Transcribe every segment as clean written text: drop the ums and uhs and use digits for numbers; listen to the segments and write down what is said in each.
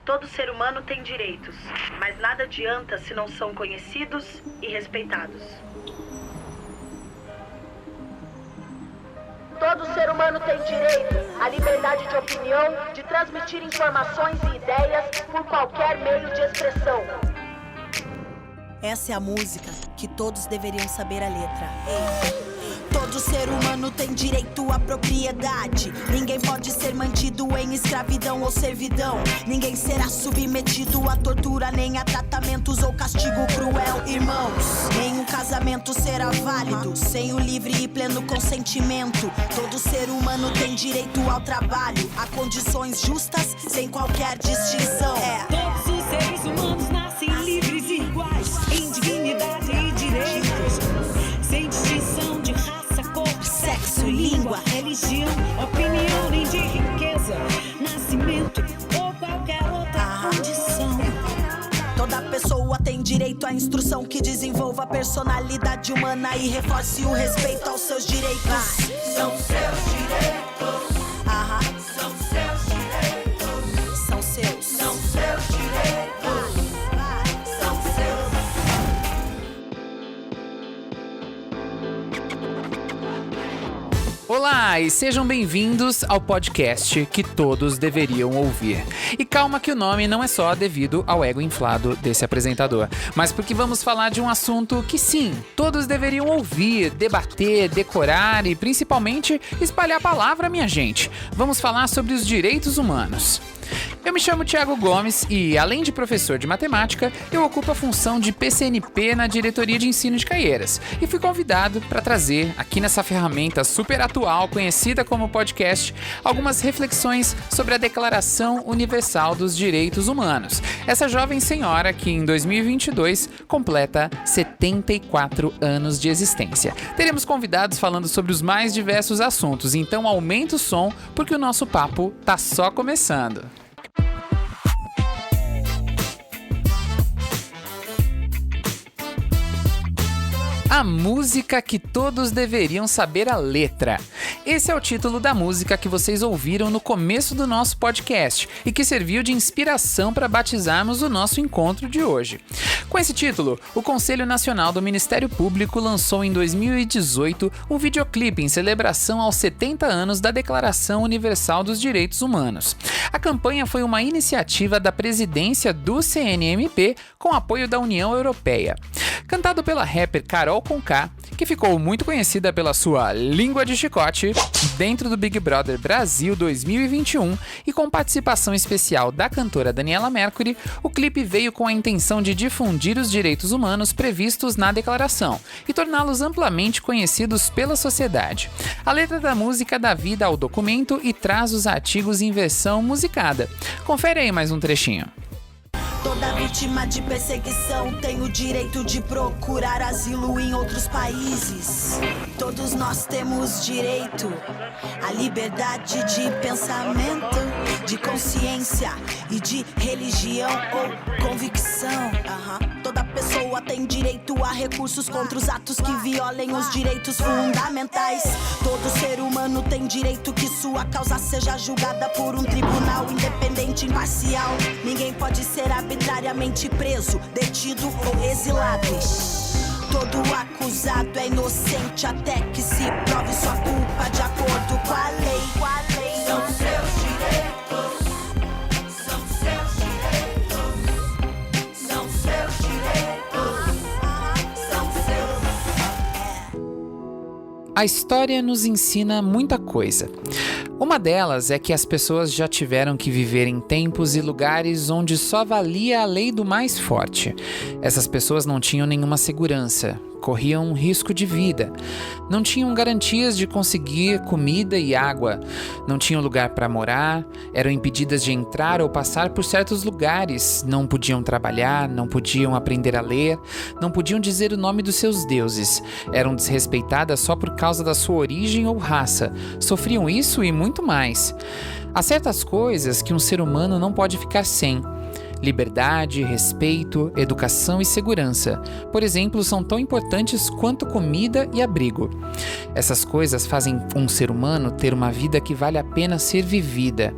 todo ser humano tem direitos, mas nada adianta se não são conhecidos e respeitados. Todo ser humano tem direito à liberdade de opinião, de transmitir informações e ideias por qualquer meio de expressão. Essa é a música que todos deveriam saber a letra. Ei. Todo ser humano tem direito à propriedade. Ninguém pode ser mantido em escravidão ou servidão. Ninguém será submetido a tortura, nem a tratamentos ou castigo cruel. Irmãos, nenhum casamento será válido sem o livre e pleno consentimento. Todo ser humano tem direito ao trabalho, a condições justas, sem qualquer distinção. Todos os seres humanos nascem livres e iguais, em dignidade e direitos, sem distinção de raça, cor, sexo, língua, religião, opinião, nem de riqueza, nascimento ou qualquer outra condição. Toda pessoa tem direito à instrução que desenvolva a personalidade humana e reforce o respeito aos seus direitos. São seus direitos. São seus direitos. São seus. São seus direitos. São seus. Olá e sejam bem-vindos ao podcast que todos deveriam ouvir. E calma que o nome não é só devido ao ego inflado desse apresentador, mas porque vamos falar de um assunto que sim, todos deveriam ouvir, debater, decorar e principalmente espalhar a palavra, minha gente. Vamos falar sobre os direitos humanos. Eu me chamo Thiago Gomes e, além de professor de matemática, eu ocupo a função de PCNP na Diretoria de Ensino de Caieiras e fui convidado para trazer, aqui nessa ferramenta super atual, conhecida como podcast, algumas reflexões sobre a Declaração Universal dos Direitos Humanos. Essa jovem senhora que, em 2022, completa 74 anos de existência. Teremos convidados falando sobre os mais diversos assuntos, então aumenta o som porque o nosso papo tá só começando. A música que todos deveriam saber a letra. Esse é o título da música que vocês ouviram no começo do nosso podcast e que serviu de inspiração para batizarmos o nosso encontro de hoje. Com esse título, o Conselho Nacional do Ministério Público lançou em 2018 um videoclipe em celebração aos 70 anos da Declaração Universal dos Direitos Humanos. A campanha foi uma iniciativa da presidência do CNMP com apoio da União Europeia. Cantado pela rapper Carol Conká, que ficou muito conhecida pela sua língua de chicote dentro do Big Brother Brasil 2021 e com participação especial da cantora Daniela Mercury, o clipe veio com a intenção de difundir os direitos humanos previstos na declaração e torná-los amplamente conhecidos pela sociedade. A letra da música dá vida ao documento e traz os artigos em versão musicada. Confere aí mais um trechinho. Toda vítima de perseguição tem o direito de procurar asilo em outros países. Todos nós temos direito à liberdade de pensamento, de consciência e de religião ou convicção. Toda pessoa tem direito a recursos contra os atos que violem os direitos fundamentais. Todo ser humano tem direito que sua causa seja julgada por um tribunal independente e imparcial. Ninguém pode ser arbitrariamente preso, detido ou exilado. Todo acusado é inocente até que se prove sua culpa de acordo com a lei. São seus direitos. São seus direitos. São seus direitos. São seus. A história nos ensina muita coisa. Uma delas é que as pessoas já tiveram que viver em tempos e lugares onde só valia a lei do mais forte. Essas pessoas não tinham nenhuma segurança, corriam um risco de vida, não tinham garantias de conseguir comida e água, não tinham lugar para morar, eram impedidas de entrar ou passar por certos lugares, não podiam trabalhar, não podiam aprender a ler, não podiam dizer o nome dos seus deuses, eram desrespeitadas só por causa da sua origem ou raça, sofriam isso e muito mais. Há certas coisas que um ser humano não pode ficar sem. Liberdade, respeito, educação e segurança, por exemplo, são tão importantes quanto comida e abrigo. Essas coisas fazem um ser humano ter uma vida que vale a pena ser vivida.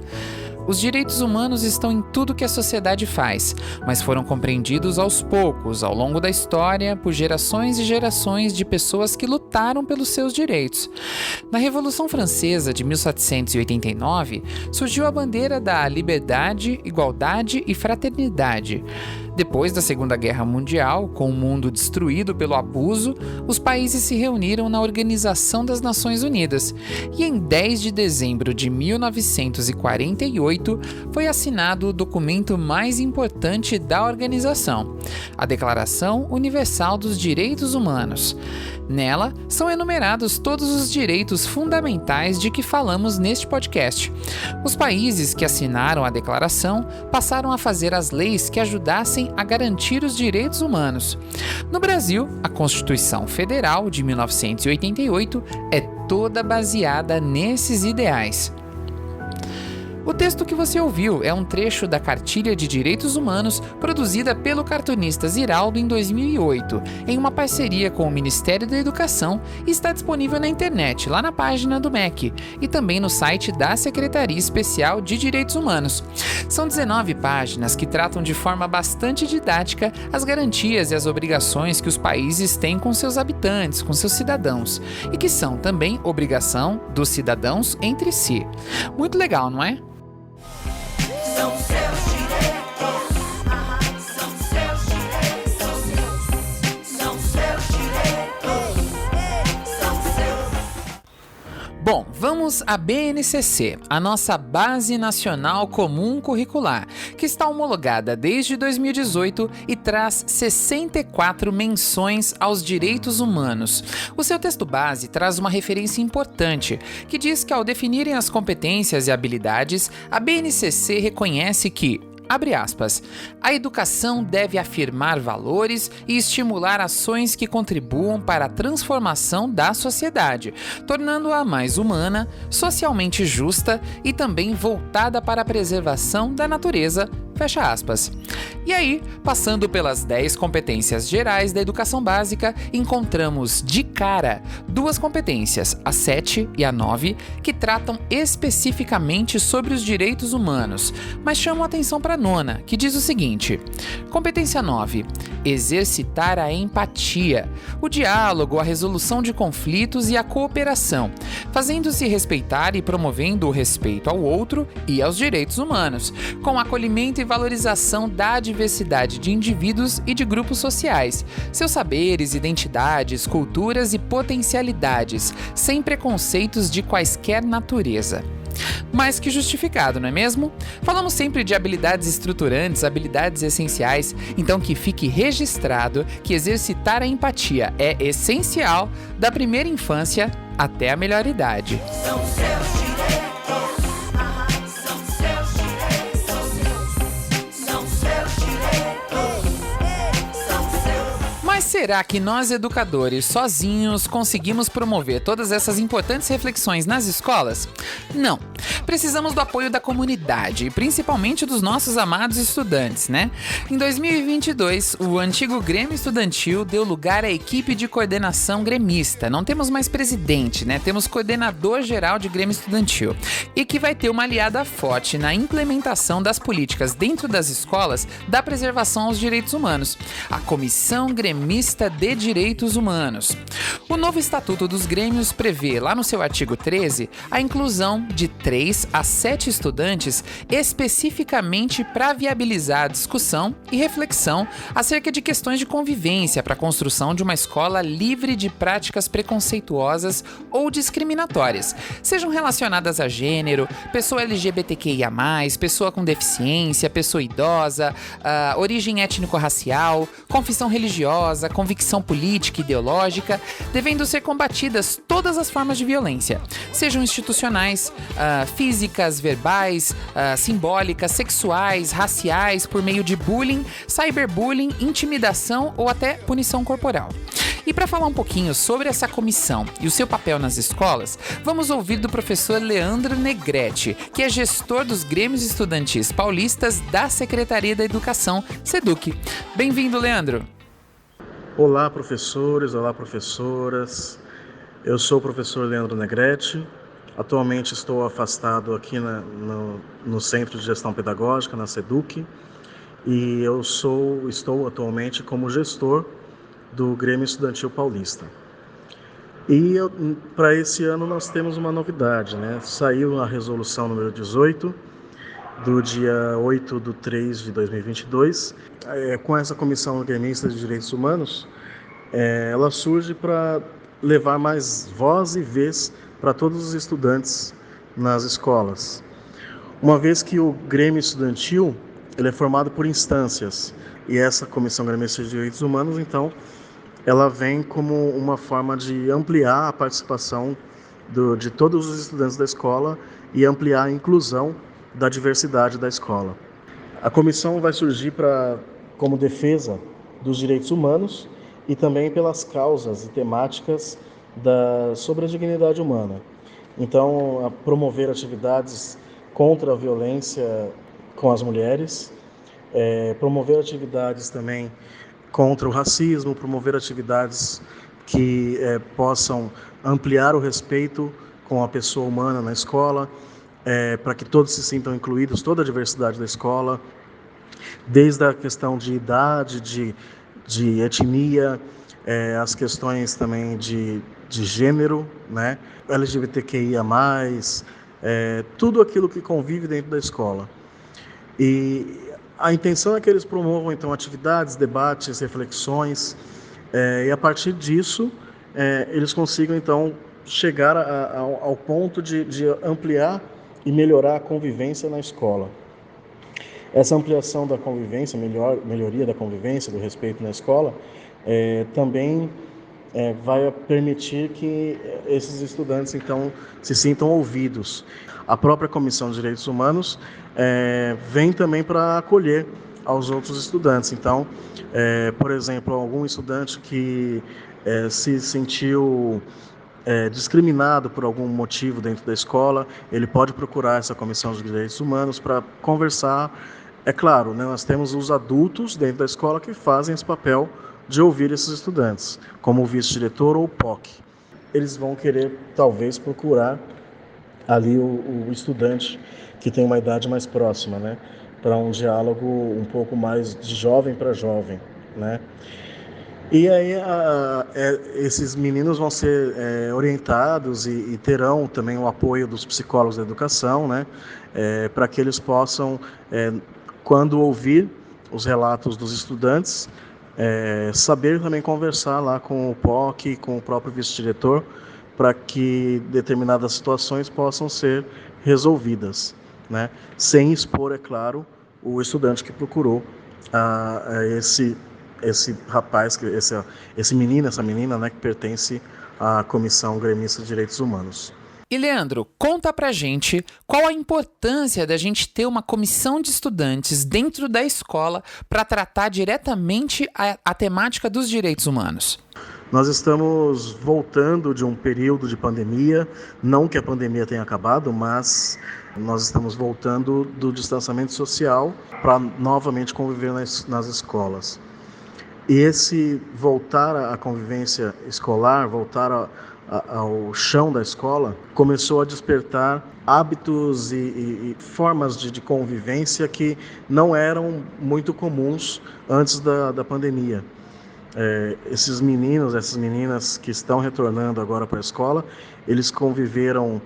os direitos humanos estão em tudo que a sociedade faz, mas foram compreendidos aos poucos, ao longo da história, por gerações e gerações de pessoas que lutaram pelos seus direitos. Na Revolução Francesa de 1789, surgiu a bandeira da liberdade, igualdade e fraternidade. Depois da Segunda Guerra Mundial, com o mundo destruído pelo abuso, os países se reuniram na Organização das Nações Unidas e em 10 de dezembro de 1948 foi assinado o documento mais importante da organização, a Declaração Universal dos Direitos Humanos. Nela, são enumerados todos os direitos fundamentais de que falamos neste podcast. Os países que assinaram a declaração passaram a fazer as leis que ajudassem a garantir os direitos humanos. No Brasil, a Constituição Federal de 1988 é toda baseada nesses ideais. O texto que você ouviu é um trecho da Cartilha de Direitos Humanos produzida pelo cartunista Ziraldo em 2008, em uma parceria com o Ministério da Educação, e está disponível na internet, lá na página do MEC, e também no site da Secretaria Especial de Direitos Humanos. São 19 páginas que tratam de forma bastante didática as garantias e as obrigações que os países têm com seus habitantes, com seus cidadãos, e que são também obrigação dos cidadãos entre si. Muito legal, não é? São seus direitos. São seus direitos. São seus direitos. São seus. Bom, vamos à BNCC, a nossa Base Nacional Comum Curricular, que está homologada desde 2018 e traz 64 menções aos direitos humanos. O seu texto base traz uma referência importante, que diz que ao definirem as competências e habilidades, a BNCC reconhece que, abre aspas, a educação deve afirmar valores e estimular ações que contribuam para a transformação da sociedade, tornando-a mais humana, socialmente justa e também voltada para a preservação da natureza, fecha aspas. E aí, passando pelas 10 competências gerais da educação básica, encontramos de cara 2 competências, a 7 e a 9, que tratam especificamente sobre os direitos humanos, mas chamam atenção para a 9ª, que diz o seguinte: competência 9, exercitar a empatia, o diálogo, a resolução de conflitos e a cooperação, fazendo-se respeitar e promovendo o respeito ao outro e aos direitos humanos, com acolhimento e valorização da diversidade de indivíduos e de grupos sociais, seus saberes, identidades, culturas e potencialidades, sem preconceitos de quaisquer natureza. Mais que justificado, não é mesmo? Falamos sempre de habilidades estruturantes, habilidades essenciais, então que fique registrado que exercitar a empatia é essencial da primeira infância até a melhor idade. São seus direitos. São seus direitos. São seus direitos. São seus. Mas será que nós educadores sozinhos conseguimos promover todas essas importantes reflexões nas escolas? Não. Precisamos do apoio da comunidade e principalmente dos nossos amados estudantes, né? Em 2022, o antigo Grêmio Estudantil deu lugar à equipe de coordenação gremista. Não temos mais presidente, né? Temos coordenador geral de Grêmio Estudantil. E que vai ter uma aliada forte na implementação das políticas dentro das escolas da preservação aos direitos humanos, a Comissão Gremista de Direitos Humanos. O novo Estatuto dos Grêmios prevê, lá no seu artigo 13, a inclusão de 3 a 7 estudantes especificamente para viabilizar a discussão e reflexão acerca de questões de convivência para a construção de uma escola livre de práticas preconceituosas ou discriminatórias, sejam relacionadas a gênero, pessoa LGBTQIA+, pessoa com deficiência, pessoa idosa, origem étnico-racial, confissão religiosa, convicção política e ideológica, devendo ser combatidas todas as formas de violência, sejam institucionais, físicas, verbais, simbólicas, sexuais, raciais, por meio de bullying, cyberbullying, intimidação ou até punição corporal. E para falar um pouquinho sobre essa comissão e o seu papel nas escolas, vamos ouvir do professor Leandro Negrete, que é gestor dos Grêmios Estudantis Paulistas da Secretaria da Educação, SEDUC. Bem-vindo, Leandro! Olá, professores, olá, professoras. Eu sou o professor Leandro Negrete, Atualmente estou afastado aqui no Centro de Gestão Pedagógica, na SEDUC, e estou atualmente como gestor do Grêmio Estudantil Paulista. E para esse ano nós temos uma novidade, né? Saiu a resolução número 18, do dia 8/3/2022, com essa Comissão Gremista de Direitos Humanos, ela surge para levar mais voz e vez para todos os estudantes nas escolas. Uma vez que o Grêmio Estudantil ele é formado por instâncias, e essa Comissão Gremista de Direitos Humanos, então, ela vem como uma forma de ampliar a participação de todos os estudantes da escola e ampliar a inclusão da diversidade da escola. A comissão vai surgir como defesa dos direitos humanos e também pelas causas e temáticas sobre a dignidade humana. Então, a promover atividades contra a violência com as mulheres, promover atividades também contra o racismo, promover atividades que possam ampliar o respeito com a pessoa humana na escola, para que todos se sintam incluídos, toda a diversidade da escola, desde a questão de idade, de etnia, as questões também de gênero, né? LGBTQIA+, tudo aquilo que convive dentro da escola. E a intenção é que eles promovam, então, atividades, debates, reflexões, e a partir disso, eles consigam, então, chegar ao ponto de ampliar e melhorar a convivência na escola. Essa ampliação da convivência, melhoria da convivência, do respeito na escola, também vai permitir que esses estudantes, então, se sintam ouvidos. A própria Comissão de Direitos Humanos vem também para acolher aos outros estudantes. Então, por exemplo, algum estudante que se sentiu discriminado por algum motivo dentro da escola, ele pode procurar essa Comissão de Direitos Humanos para conversar. É claro, né, nós temos os adultos dentro da escola que fazem esse papel de ouvir esses estudantes, como o vice-diretor ou o POC. Eles vão querer, talvez, procurar ali o estudante que tem uma idade mais próxima, né, para um diálogo um pouco mais de jovem para jovem, né. E aí esses meninos vão ser orientados e terão também o apoio dos psicólogos da educação, né, para que eles possam, quando ouvir os relatos dos estudantes, saber também conversar lá com o POC, com o próprio vice-diretor, para que determinadas situações possam ser resolvidas, né, sem expor, é claro, o estudante que procurou esse rapaz, esse menino, essa menina, né, que pertence à Comissão Gremista de Direitos Humanos. E Leandro, conta pra gente qual a importância da gente ter uma comissão de estudantes dentro da escola para tratar diretamente a temática dos direitos humanos. Nós estamos voltando de um período de pandemia, não que a pandemia tenha acabado, mas nós estamos voltando do distanciamento social para novamente conviver nas escolas. E esse voltar à convivência escolar, voltar ao chão da escola, começou a despertar hábitos e formas de convivência que não eram muito comuns antes da pandemia. Esses meninos, essas meninas que estão retornando agora para a escola, eles conviveram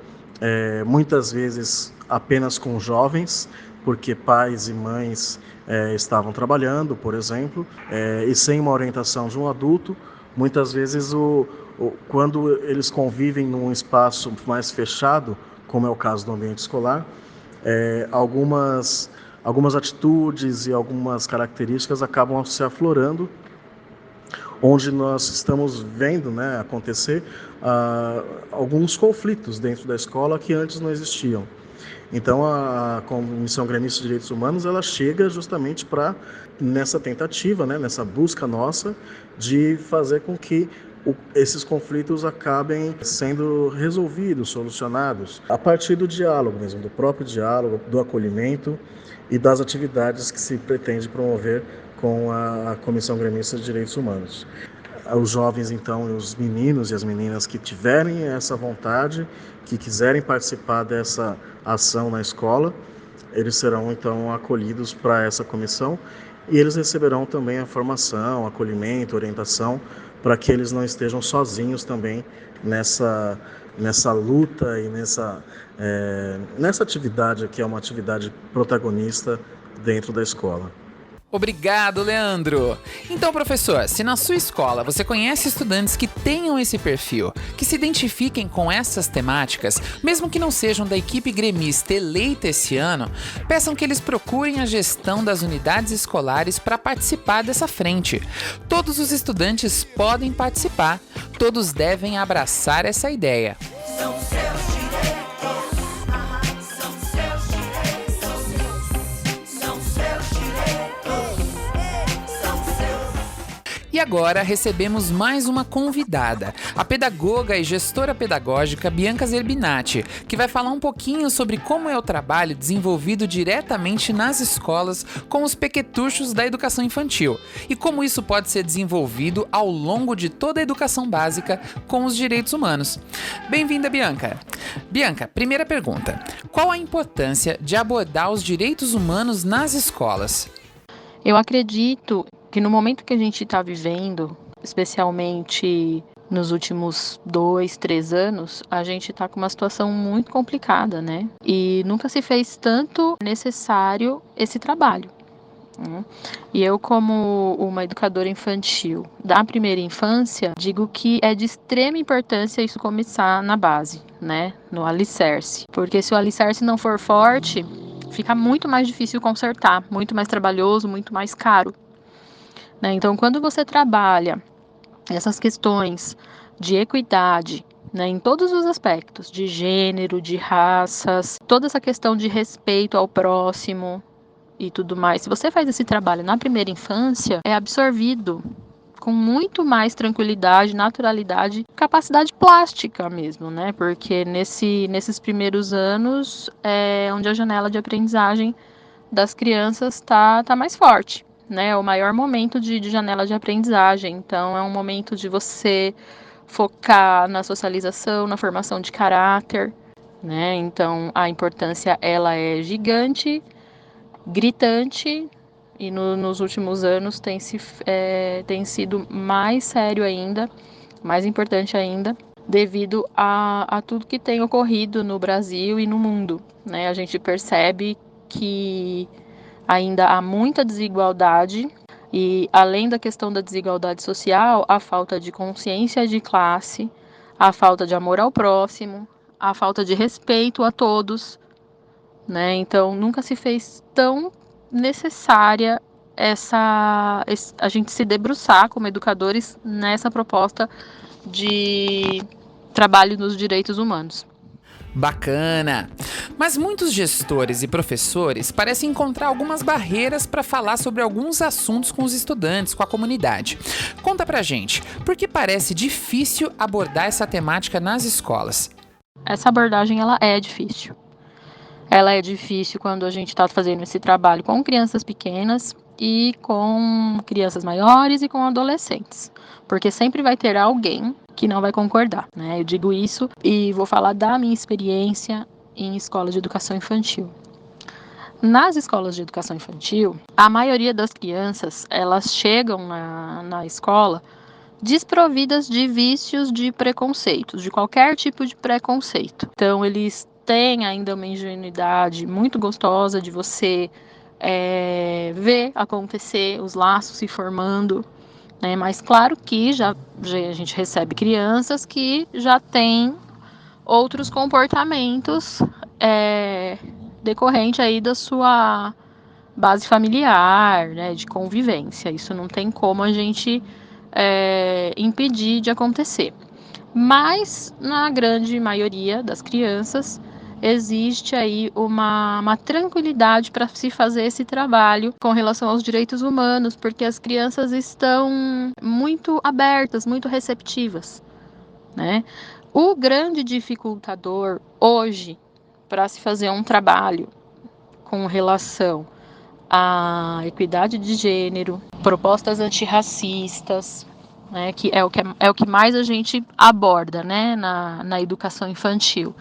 muitas vezes apenas com jovens, porque pais e mães estavam trabalhando, por exemplo, e sem uma orientação de um adulto. Muitas vezes, quando eles convivem num espaço mais fechado, como é o caso do ambiente escolar, algumas atitudes e algumas características acabam se aflorando, onde nós estamos vendo, né, acontecer alguns conflitos dentro da escola que antes não existiam. Então, a Comissão Gremista de Direitos Humanos, ela chega justamente nessa tentativa, né, nessa busca nossa de fazer com que esses conflitos acabem sendo resolvidos, solucionados, a partir do diálogo mesmo, do próprio diálogo, do acolhimento e das atividades que se pretende promover com a Comissão Gremista de Direitos Humanos. Os jovens, então, os meninos e as meninas que tiverem essa vontade, que quiserem participar dessa ação na escola, eles serão, então, acolhidos para essa comissão e eles receberão também a formação, acolhimento, orientação, para que eles não estejam sozinhos também nessa luta e nessa atividade que é uma atividade protagonista dentro da escola. Obrigado, Leandro! Então, professor, se na sua escola você conhece estudantes que tenham esse perfil, que se identifiquem com essas temáticas, mesmo que não sejam da equipe gremista eleita esse ano, peçam que eles procurem a gestão das unidades escolares para participar dessa frente. Todos os estudantes podem participar, todos devem abraçar essa ideia. São seus direitos. São seus direitos. São seus direitos. São seus. E agora recebemos mais uma convidada, a pedagoga e gestora pedagógica Bianca Zerbinati, que vai falar um pouquinho sobre como é o trabalho desenvolvido diretamente nas escolas com os pequetuchos da educação infantil e como isso pode ser desenvolvido ao longo de toda a educação básica com os direitos humanos. Bem-vinda, Bianca! Bianca, primeira pergunta: qual a importância de abordar os direitos humanos nas escolas? Eu acredito que no momento que a gente está vivendo, especialmente nos últimos 2, 3 anos, a gente está com uma situação muito complicada, né? E nunca se fez tanto necessário esse trabalho. E eu, como uma educadora infantil da primeira infância, digo que é de extrema importância isso começar na base, né? No alicerce. Porque se o alicerce não for forte, fica muito mais difícil consertar, muito mais trabalhoso, muito mais caro. Então, quando você trabalha essas questões de equidade, né, em todos os aspectos, de gênero, de raças, toda essa questão de respeito ao próximo e tudo mais, se você faz esse trabalho na primeira infância, é absorvido com muito mais tranquilidade, naturalidade, capacidade plástica mesmo, né? Porque nesses primeiros anos é onde a janela de aprendizagem das crianças tá mais forte. Né, é o maior momento de janela de aprendizagem. Então, é um momento de você focar na socialização, na formação de caráter, né? Então, a importância, ela é gigante, gritante, e nos últimos anos tem sido mais sério ainda, mais importante ainda, devido a tudo que tem ocorrido no Brasil e no mundo, né? A gente percebe que ainda há muita desigualdade e, além da questão da desigualdade social, a falta de consciência de classe, a falta de amor ao próximo, a falta de respeito a todos, né? Então, nunca se fez tão necessária a gente se debruçar como educadores nessa proposta de trabalho nos direitos humanos. Bacana! Mas muitos gestores e professores parecem encontrar algumas barreiras para falar sobre alguns assuntos com os estudantes, com a comunidade. Conta pra gente, por que parece difícil abordar essa temática nas escolas? Essa abordagem, ela é difícil. Ela é difícil quando a gente está fazendo esse trabalho com crianças pequenas e com crianças maiores e com adolescentes. Porque sempre vai ter alguém que não vai concordar, né? Eu digo isso e vou falar da minha experiência em escolas de educação infantil. Nas escolas de educação infantil, a maioria das crianças, elas chegam na escola desprovidas de vícios de preconceitos, de qualquer tipo de preconceito. Então, eles têm ainda uma ingenuidade muito gostosa de você ver acontecer os laços se formando, né? Mas claro que já a gente recebe crianças que já têm outros comportamentos decorrente aí da sua base familiar, né, de convivência. Isso não tem como a gente impedir de acontecer. Mas, na grande maioria das crianças, existe aí uma tranquilidade para se fazer esse trabalho com relação aos direitos humanos, porque as crianças estão muito abertas, muito receptivas, né? O grande dificultador hoje para se fazer um trabalho com relação à equidade de gênero, propostas antirracistas, né, que é o que mais a gente aborda, né, na educação infantil.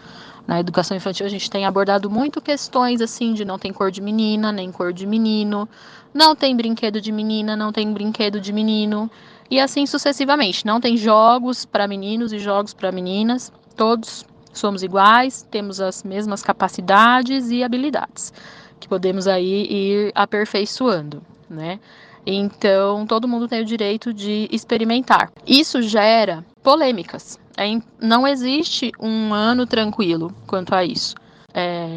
Na educação infantil a gente tem abordado muito questões assim de não tem cor de menina, nem cor de menino, não tem brinquedo de menina, não tem brinquedo de menino, e assim sucessivamente. Não tem jogos para meninos e jogos para meninas, todos somos iguais, temos as mesmas capacidades e habilidades, que podemos aí ir aperfeiçoando, né? Então, todo mundo tem o direito de experimentar. Isso gera polêmicas. Não existe um ano tranquilo quanto a isso.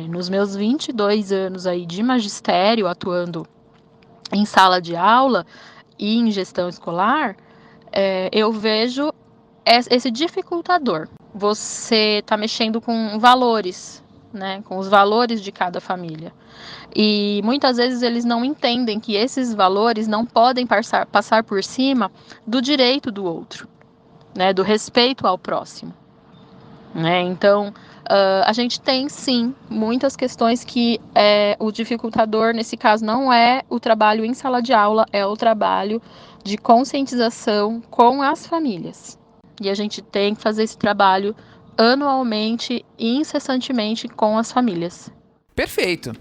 Nos meus 22 anos aí de magistério, atuando em sala de aula e em gestão escolar, eu vejo esse dificultador. Você está mexendo com valores, né, com os valores de cada família. E muitas vezes eles não entendem que esses valores não podem passar por cima do direito do outro, né, do respeito ao próximo, né? Então, a gente tem sim muitas questões que o dificultador nesse caso não é o trabalho em sala de aula, é o trabalho de conscientização com as famílias. E a gente tem que fazer esse trabalho anualmente e incessantemente com as famílias. Perfeito!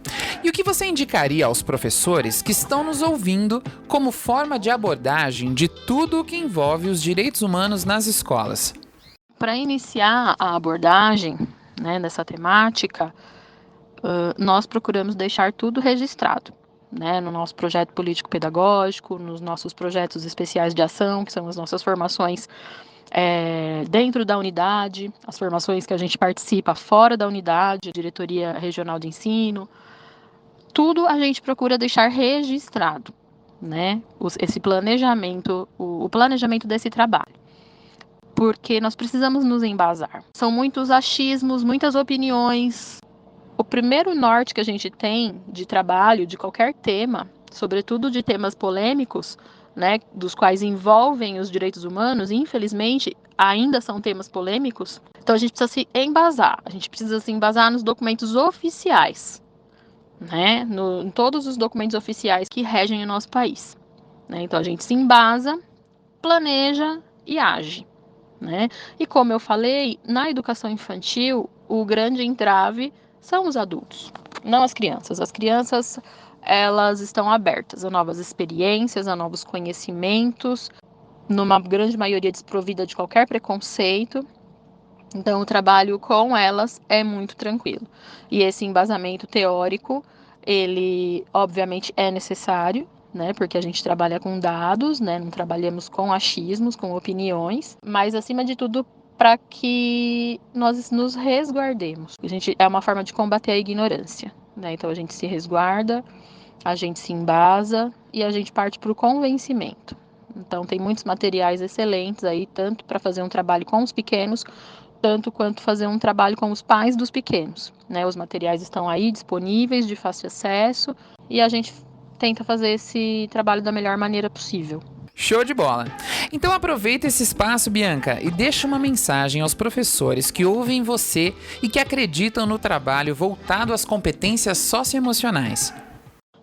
E o que você indicaria aos professores que estão nos ouvindo como forma de abordagem de tudo o que envolve os direitos humanos nas escolas? Para iniciar a abordagem, né, dessa temática, nós procuramos deixar tudo registrado, né, no nosso projeto político-pedagógico, nos nossos projetos especiais de ação, que são as nossas formações dentro da unidade, as formações que a gente participa fora da unidade, a diretoria regional de ensino, tudo a gente procura deixar registrado, né, esse planejamento, o planejamento desse trabalho, porque nós precisamos nos embasar. São muitos achismos, muitas opiniões. O primeiro norte que a gente tem de trabalho de qualquer tema, sobretudo de temas polêmicos, né, dos quais envolvem os direitos humanos, infelizmente, ainda são temas polêmicos. Então a gente precisa se embasar. A gente precisa se embasar nos documentos oficiais, né, em todos os documentos oficiais que regem o nosso país, né? Então a gente se embasa, planeja e age, né? E como eu falei, na educação infantil, o grande entrave são os adultos, não as crianças. As crianças, elas estão abertas a novas experiências, a novos conhecimentos, numa grande maioria desprovida de qualquer preconceito. Então, o trabalho com elas é muito tranquilo. E esse embasamento teórico, ele obviamente é necessário, né? Porque a gente trabalha com dados, né? Não trabalhamos com achismos, com opiniões, mas acima de tudo, para que nós nos resguardemos. É uma forma de combater a ignorância, né? Então a gente se resguarda, a gente se embasa e a gente parte para o convencimento. Então tem muitos materiais excelentes aí, tanto para fazer um trabalho com os pequenos, tanto quanto fazer um trabalho com os pais dos pequenos, né? Os materiais estão aí disponíveis, de fácil acesso, e a gente tenta fazer esse trabalho da melhor maneira possível. Show de bola! Então aproveita esse espaço, Bianca, e deixa uma mensagem aos professores que ouvem você e que acreditam no trabalho voltado às competências socioemocionais.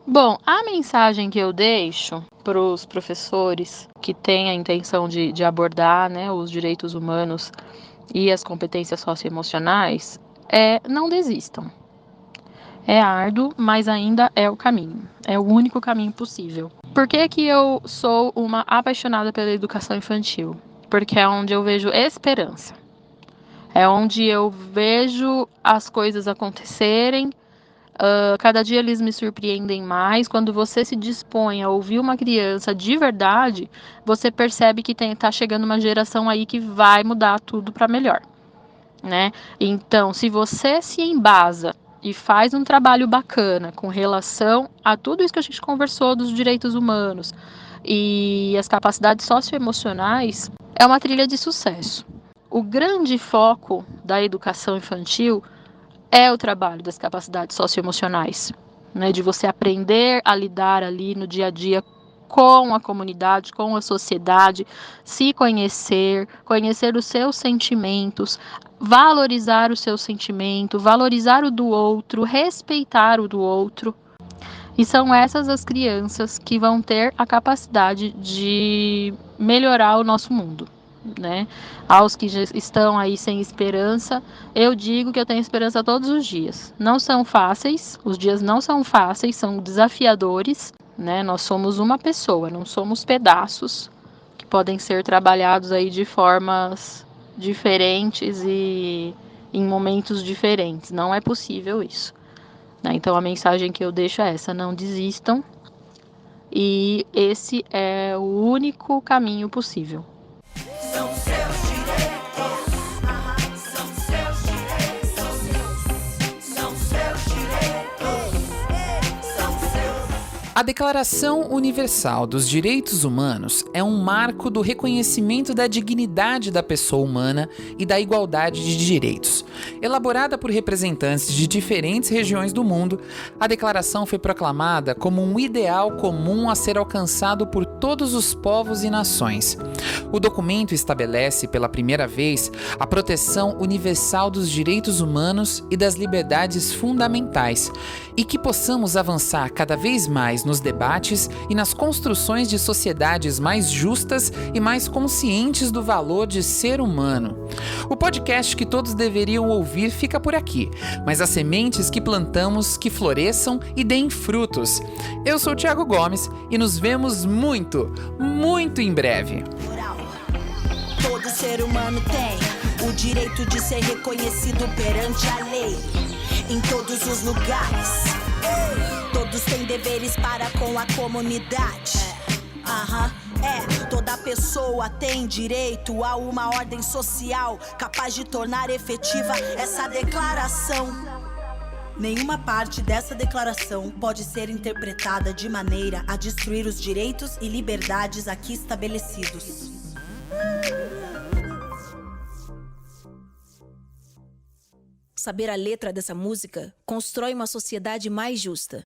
Bom, a mensagem que eu deixo para os professores que têm a intenção de abordar, né, os direitos humanos e as competências socioemocionais é: não desistam. É árduo, mas ainda é o caminho. É o único caminho possível. Por que que eu sou uma apaixonada pela educação infantil? Porque é onde eu vejo esperança. É onde eu vejo as coisas acontecerem. Cada dia eles me surpreendem mais. Quando você se dispõe a ouvir uma criança de verdade, você percebe que tá chegando uma geração aí que vai mudar tudo para melhor, né? Então, se você se embasa e faz um trabalho bacana com relação a tudo isso que a gente conversou dos direitos humanos e as capacidades socioemocionais, é uma trilha de sucesso. O grande foco da educação infantil é o trabalho das capacidades socioemocionais, né? De você aprender a lidar ali no dia a dia com a comunidade, com a sociedade, se conhecer, conhecer os seus sentimentos, valorizar o seu sentimento, valorizar o do outro, respeitar o do outro. E são essas as crianças que vão ter a capacidade de melhorar o nosso mundo, né? Aos que já estão aí sem esperança, eu digo que eu tenho esperança todos os dias. Não são fáceis, os dias não são fáceis, são desafiadores, né? Nós somos uma pessoa, não somos pedaços que podem ser trabalhados aí de formas diferentes e em momentos diferentes. Não é possível isso, né? Então a mensagem que eu deixo é essa: não desistam, e esse é o único caminho possível. São seus direitos. São seus direitos. São seus direitos. São seus. A Declaração Universal dos Direitos Humanos é um marco do reconhecimento da dignidade da pessoa humana e da igualdade de direitos. Elaborada por representantes de diferentes regiões do mundo, a declaração foi proclamada como um ideal comum a ser alcançado por todos os povos e nações. O documento estabelece pela primeira vez a proteção universal dos direitos humanos e das liberdades fundamentais, e que possamos avançar cada vez mais nos debates e nas construções de sociedades mais justas e mais conscientes do valor de ser humano. O podcast que todos deveriam ouvir fica por aqui, mas as sementes que plantamos que floresçam e deem frutos. Eu sou o Thiago Gomes e nos vemos muito, muito em breve. Moral. Todo ser humano tem o direito de ser reconhecido perante a lei em todos os lugares. Todos têm deveres para com a comunidade. Toda pessoa tem direito a uma ordem social capaz de tornar efetiva essa declaração. Nenhuma parte dessa declaração pode ser interpretada de maneira a destruir os direitos e liberdades aqui estabelecidos. Saber a letra dessa música constrói uma sociedade mais justa.